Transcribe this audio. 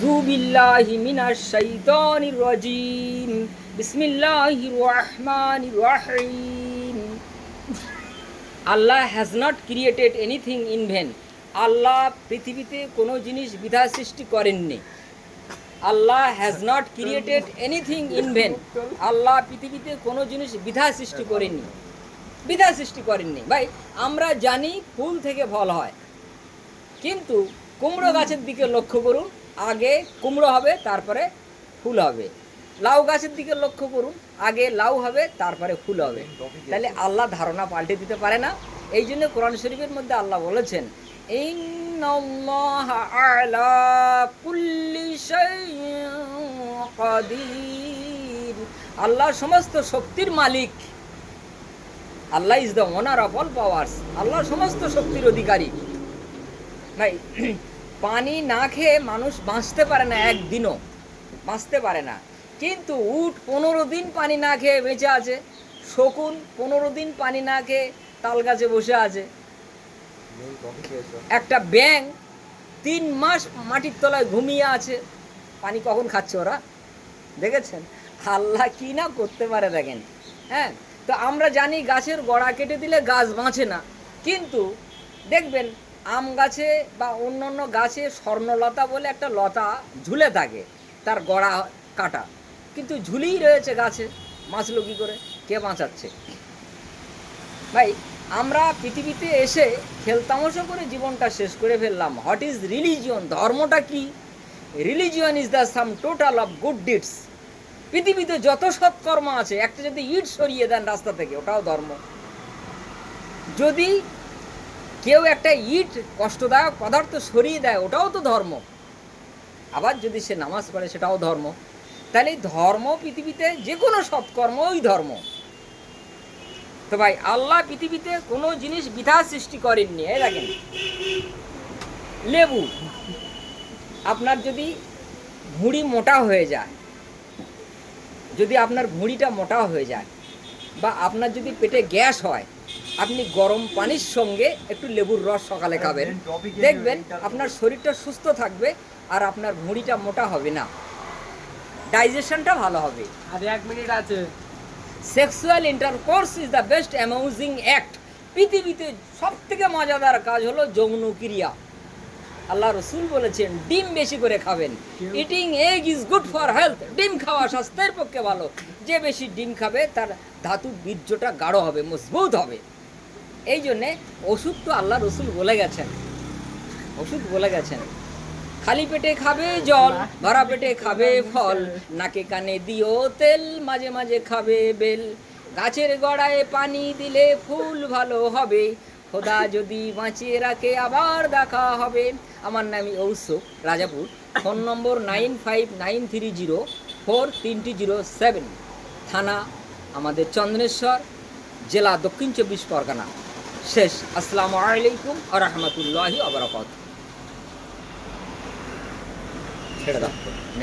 আউযু বিল্লাহি মিনাশ শাইতানির রাজিম। বিসমিল্লাহির রহমানির রহিম। Allah has not created anything in vain. Allah পৃথিবীতে কোনো জিনিস বিধা সৃষ্টি করেননি। Allah has not created anything in vain. Allah পৃথিবীতে কোনো জিনিস বিধা সৃষ্টি করেননি। বিধা সৃষ্টি করেননি ভাই। আমরা জানি ফুল থেকে ফল হয়, কিন্তু কুমড়ো গাছের দিকে লক্ষ্য করুন, আগে কুমড়ো হবে তারপরে ফুল হবে। লাউ গাছের দিকে লক্ষ্য করুন, আগে লাউ হবে তারপরে ফুল হবে। তাহলে আল্লাহ ধারণা পাল্টে দিতে পারে না। এই জন্য কোরআন শরীফের মধ্যে আল্লাহ বলেছেন, ইন্নাল্লাহা আলা কুল্লি শাইইন কাদির। আল্লাহ সমস্ত শক্তির মালিক। Allah is the owner of all powers. Allah সমস্ত শক্তির অধিকারী ভাই। পানি না খেয়ে মানুষ বাঁচতে পারে না, একদিনও বাঁচতে পারে না। কিন্তু উট 15 দিন পানি না খেয়ে বেঁচে আছে। শকুন 15 দিন পানি না খেয়ে তাল গাছে বসে আছে। একটা ব্যাঙ 3 মাস মাটির তলায় ঘুমিয়ে আছে। পানি কখন খাচ্ছে ওরা, দেখেছেন? আল্লাহ কি না করতে পারে দেখেন। হ্যাঁ, তো আমরা জানি গাছের গোড়া কেটে দিলে গাছ বাঁচে না, কিন্তু দেখবেন আম গাছে বা অন্য অন্য গাছে স্বর্ণলতা বলে একটা লতা ঝুলে থাকে, তার গোড়া কাটা, কিন্তু ঝুলেই রয়েছে গাছে। বাঁচলো কী করে? কে বাঁচাচ্ছে ভাই? আমরা পৃথিবীতে এসে খেলতামশা করে জীবনটা শেষ করে ফেললাম। What is religion? ধর্মটা কি? Religion is the sum total of good deeds. পৃথিবীতে যত সৎকর্ম আছে, একটা যদি ইট সরিয়ে দেন রাস্তা থেকে, ওটাও ধর্ম। যদি কেউ একটা ইট কষ্টদায়ক পদার্থ সরিয়ে দেয়, ওটাও তো ধর্ম। আবার যদি সে নামাজ পড়ে, সেটাও ধর্ম। তাহলে ধর্ম পৃথিবীতে যে কোনো সৎকর্ম ওই ধর্ম। তো ভাই, আল্লাহ পৃথিবীতে কোনো জিনিস বিধা সৃষ্টি করেননি। এই দেখেন লেবু, আপনার যদি ভুঁড়ি মোটা হয়ে যায়, যদি আপনার ভুঁড়িটা মোটা হয়ে যায়, বা আপনার যদি পেটে গ্যাস হয়, আপনি গরম পানির সঙ্গে একটু লেবুর রস সকালে খাবেন, দেখবেন আপনার শরীরটা সুস্থ থাকবে আর আপনার ভুঁড়িটা মোটা হবে না, ডাইজেশনটা ভালো হবে। আর 1 মিনিট আছে। Sexual intercourse is the best amusing act. পৃথিবীতে সব থেকে মজাদার কাজ হলো যৌন ক্রিয়া। আল্লাহ রসুল বলেছেন ডিম বেশি করে খাবেন। Eating egg is good for health. ডিম খাওয়া স্বাস্থ্যের পক্ষে ভালো। যে বেশি ডিম খাবে তার ধাতু বীর্যটা গাঢ় হবে, মজবুত হবে। এই জন্যে ওষুধ তো আল্লাহ রসুল বলে গেছেন, ওষুধ বলে গেছেন, খালি পেটে খাবে জল, ভরা পেটে খাবে ফল, নাকে কানে দিও তেল, মাঝে মাঝে খাবে বেল। গাছের গোড়ায় পানি দিলে ফুল ভালো হবে, খোদা যদি বাঁচিয়ে রাখে আবার দেখা হবে। আমার নাম ঔসুফ, রাজাপুর। ফোন নম্বর 9593043307। থানা আমাদের চন্দ্রেশ্বর, জেলা দক্ষিণ 24 পরগনা। শেষ। আসসালামু আলাইকুম ওয়া রাহমাতুল্লাহি ওয়া বারাকাতুহু। ছেড়ে দাও।